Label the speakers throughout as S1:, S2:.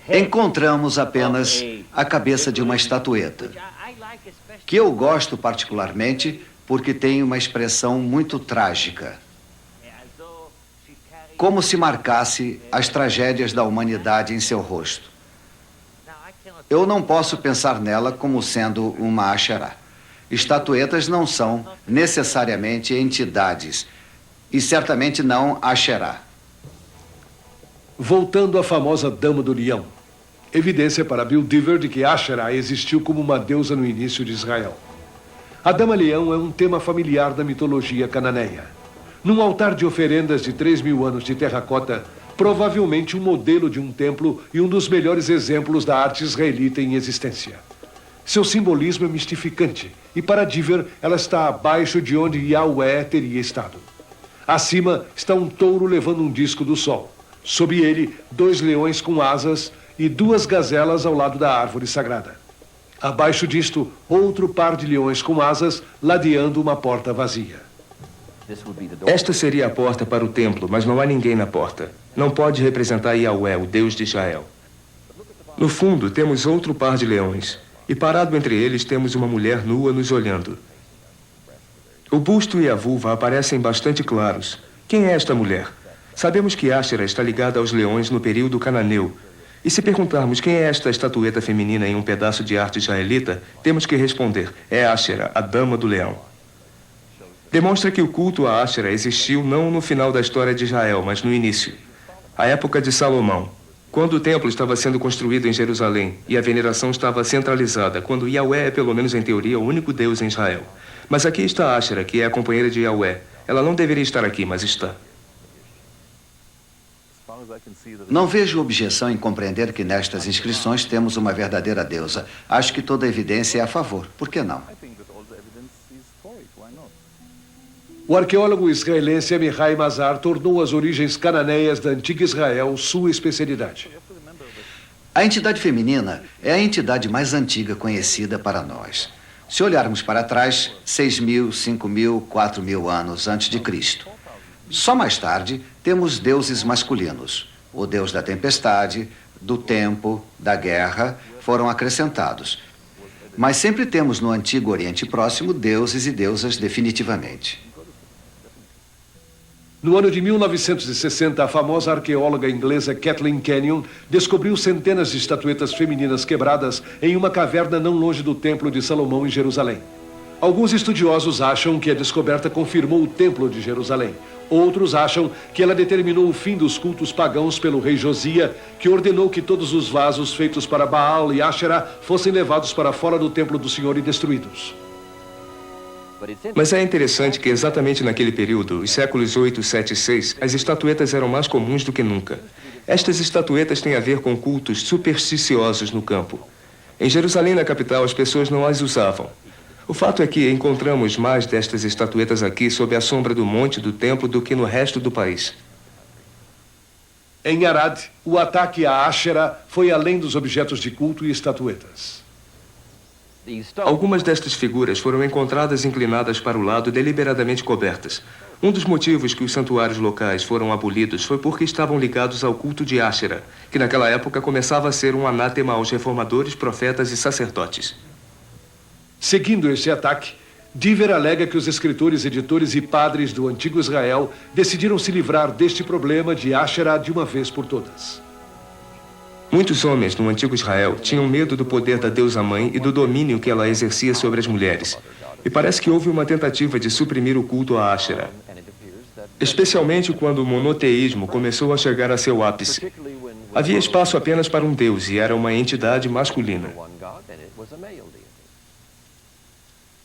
S1: Encontramos apenas a cabeça de uma estatueta, que eu gosto particularmente porque tem uma expressão muito trágica, como se marcasse as tragédias da humanidade em seu rosto. Eu não posso pensar nela como sendo uma Asherah. Estatuetas não são necessariamente entidades, e certamente não Asherah.
S2: Voltando à famosa Dama do Leão. Evidência para Bill Dever de que Asherah existiu como uma deusa no início de Israel. A Dama Leão é um tema familiar da mitologia cananeia. Num altar de oferendas de 3.000 anos de terracota, provavelmente um modelo de um templo e um dos melhores exemplos da arte israelita em existência. Seu simbolismo é mistificante, e para Dever ela está abaixo de onde Yahweh teria estado. Acima está um touro levando um disco do sol. Sob ele, 2 leões com asas e 2 gazelas ao lado da árvore sagrada. Abaixo disto, outro par de leões com asas ladeando uma porta vazia.
S3: Esta seria a porta para o templo, mas não há ninguém na porta. Não pode representar Yahweh, o Deus de Israel. No fundo, temos outro par de leões, e parado entre eles temos uma mulher nua nos olhando. O busto e a vulva aparecem bastante claros. Quem é esta mulher? Sabemos que Asherah está ligada aos leões no período cananeu. E se perguntarmos quem é esta estatueta feminina em um pedaço de arte israelita, temos que responder, é Asherah, a Dama do Leão. Demonstra que o culto a Asherah existiu não no final da história de Israel, mas no início. A época de Salomão, quando o templo estava sendo construído em Jerusalém e a veneração estava centralizada, quando Yahweh é, pelo menos em teoria, o único Deus em Israel. Mas aqui está Asherah, que é a companheira de Yahweh. Ela não deveria estar aqui, mas está.
S1: Não vejo objeção em compreender que nestas inscrições temos uma verdadeira deusa. Acho que toda a evidência é a favor. Por que não?
S2: O arqueólogo israelense Mihai Mazar tornou as origens cananeias da antiga Israel sua especialidade.
S1: A entidade feminina é a entidade mais antiga conhecida para nós. Se olharmos para trás, 6.000, 5.000, 4.000 anos antes de Cristo. Só mais tarde temos deuses masculinos. O deus da tempestade, do tempo, da guerra foram acrescentados. Mas sempre temos no Antigo Oriente Próximo deuses e deusas definitivamente.
S2: No ano de 1960, a famosa arqueóloga inglesa Kathleen Kenyon descobriu centenas de estatuetas femininas quebradas em uma caverna não longe do Templo de Salomão em Jerusalém. Alguns estudiosos acham que a descoberta confirmou o Templo de Jerusalém. Outros acham que ela determinou o fim dos cultos pagãos pelo rei Josia, que ordenou que todos os vasos feitos para Baal e Asherah fossem levados para fora do Templo do Senhor e destruídos.
S3: Mas é interessante que exatamente naquele período, os séculos 8, 7 e 6, as estatuetas eram mais comuns do que nunca. Estas estatuetas têm a ver com cultos supersticiosos no campo. Em Jerusalém, na capital, as pessoas não as usavam. O fato é que encontramos mais destas estatuetas aqui sob a sombra do monte do templo do que no resto do país.
S2: Em Arad, o ataque a Asherah foi além dos objetos de culto e estatuetas.
S3: Algumas destas figuras foram encontradas inclinadas para o lado, deliberadamente cobertas. Um dos motivos que os santuários locais foram abolidos foi porque estavam ligados ao culto de Asherah, que naquela época começava a ser um anátema aos reformadores, profetas e sacerdotes.
S2: Seguindo este ataque, Dever alega que os escritores, editores e padres do antigo Israel decidiram se livrar deste problema de Asherah de uma vez por todas.
S3: Muitos homens no antigo Israel tinham medo do poder da deusa-mãe e do domínio que ela exercia sobre as mulheres. E parece que houve uma tentativa de suprimir o culto a Asherah, especialmente quando o monoteísmo começou a chegar a seu ápice. Havia espaço apenas para um deus e era uma entidade masculina.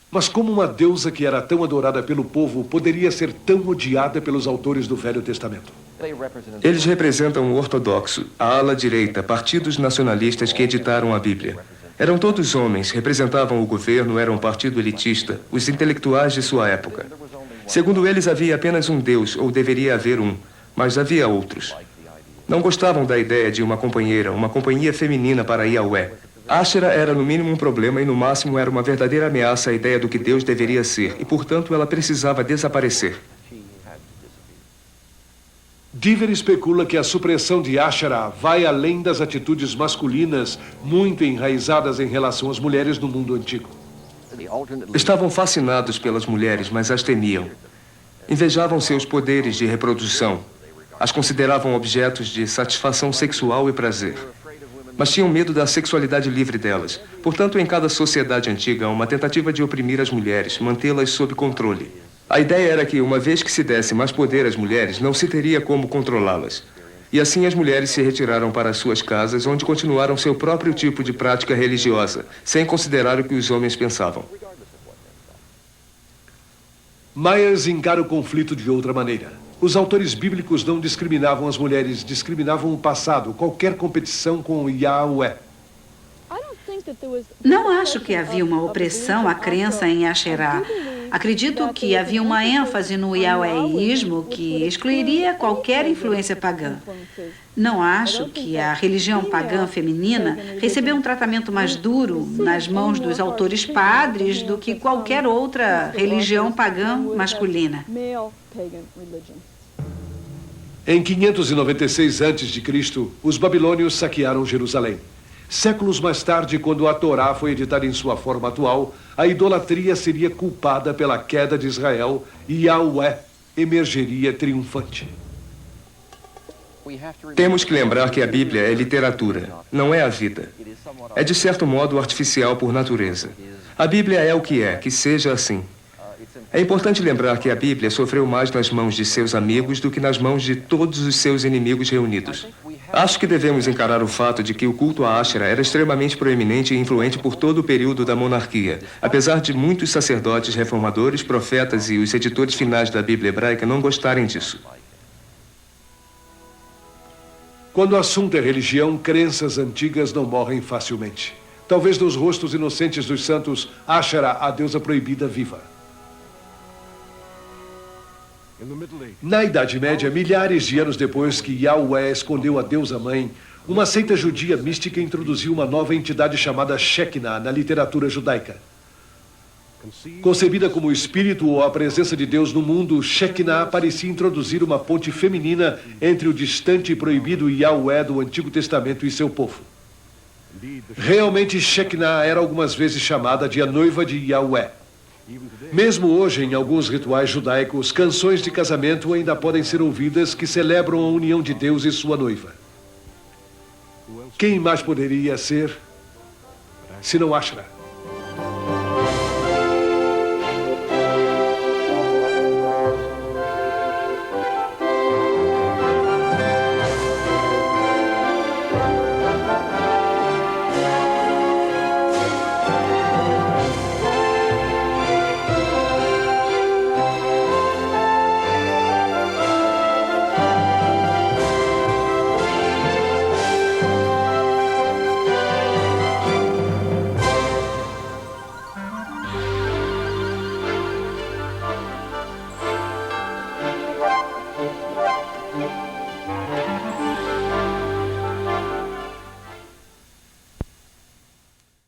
S2: Mas como uma deusa que era tão adorada pelo povo poderia ser tão odiada pelos autores do Velho Testamento?
S3: Eles representam o ortodoxo, a ala direita, partidos nacionalistas que editaram a Bíblia. Eram todos homens, representavam o governo, eram um partido elitista, os intelectuais de sua época. Segundo eles, havia apenas um Deus, ou deveria haver um, mas havia outros. Não gostavam da ideia de uma companhia feminina para Yahweh. Asherah era no mínimo um problema e no máximo era uma verdadeira ameaça à ideia do que Deus deveria ser, e portanto ela precisava desaparecer.
S2: Diver especula que a supressão de Asherah vai além das atitudes masculinas muito enraizadas em relação às mulheres no mundo antigo.
S3: Estavam fascinados pelas mulheres, mas as temiam. Invejavam seus poderes de reprodução. As consideravam objetos de satisfação sexual e prazer. Mas tinham medo da sexualidade livre delas. Portanto, em cada sociedade antiga, há uma tentativa de oprimir as mulheres, mantê-las sob controle. A ideia era que, uma vez que se desse mais poder às mulheres, não se teria como controlá-las. E assim as mulheres se retiraram para suas casas, onde continuaram seu próprio tipo de prática religiosa, sem considerar o que os homens pensavam.
S2: Myers encara o conflito de outra maneira. Os autores bíblicos não discriminavam as mulheres, discriminavam o passado, qualquer competição com Yahweh.
S4: Não acho que havia uma opressão à crença em Asherah. Acredito que havia uma ênfase no Yahweísmo que excluiria qualquer influência pagã. Não acho que a religião pagã feminina recebeu um tratamento mais duro nas mãos dos autores padres do que qualquer outra religião pagã masculina.
S2: Em 596 a.C., os babilônios saquearam Jerusalém. Séculos mais tarde, quando a Torá foi editada em sua forma atual, a idolatria seria culpada pela queda de Israel e Yahweh emergeria triunfante.
S3: Temos que lembrar que a Bíblia é literatura, não é a vida. É, de certo modo, artificial por natureza. A Bíblia é o que é, que seja assim. É importante lembrar que a Bíblia sofreu mais nas mãos de seus amigos do que nas mãos de todos os seus inimigos reunidos. Acho que devemos encarar o fato de que o culto a Asherah era extremamente proeminente e influente por todo o período da monarquia, apesar de muitos sacerdotes reformadores, profetas e os editores finais da Bíblia hebraica não gostarem disso.
S2: Quando o assunto é religião, crenças antigas não morrem facilmente. Talvez nos rostos inocentes dos santos, Asherah, a deusa proibida, viva. Na Idade Média, milhares de anos depois que Yahweh escondeu a deusa-mãe, uma seita judia mística introduziu uma nova entidade chamada Shekinah na literatura judaica. Concebida como o espírito ou a presença de Deus no mundo, Shekinah parecia introduzir uma ponte feminina entre o distante e proibido Yahweh do Antigo Testamento e seu povo. Realmente, Shekinah era algumas vezes chamada de a noiva de Yahweh. Mesmo hoje, em alguns rituais judaicos, canções de casamento ainda podem ser ouvidas que celebram a união de Deus e sua noiva. Quem mais poderia ser, se não Asherah?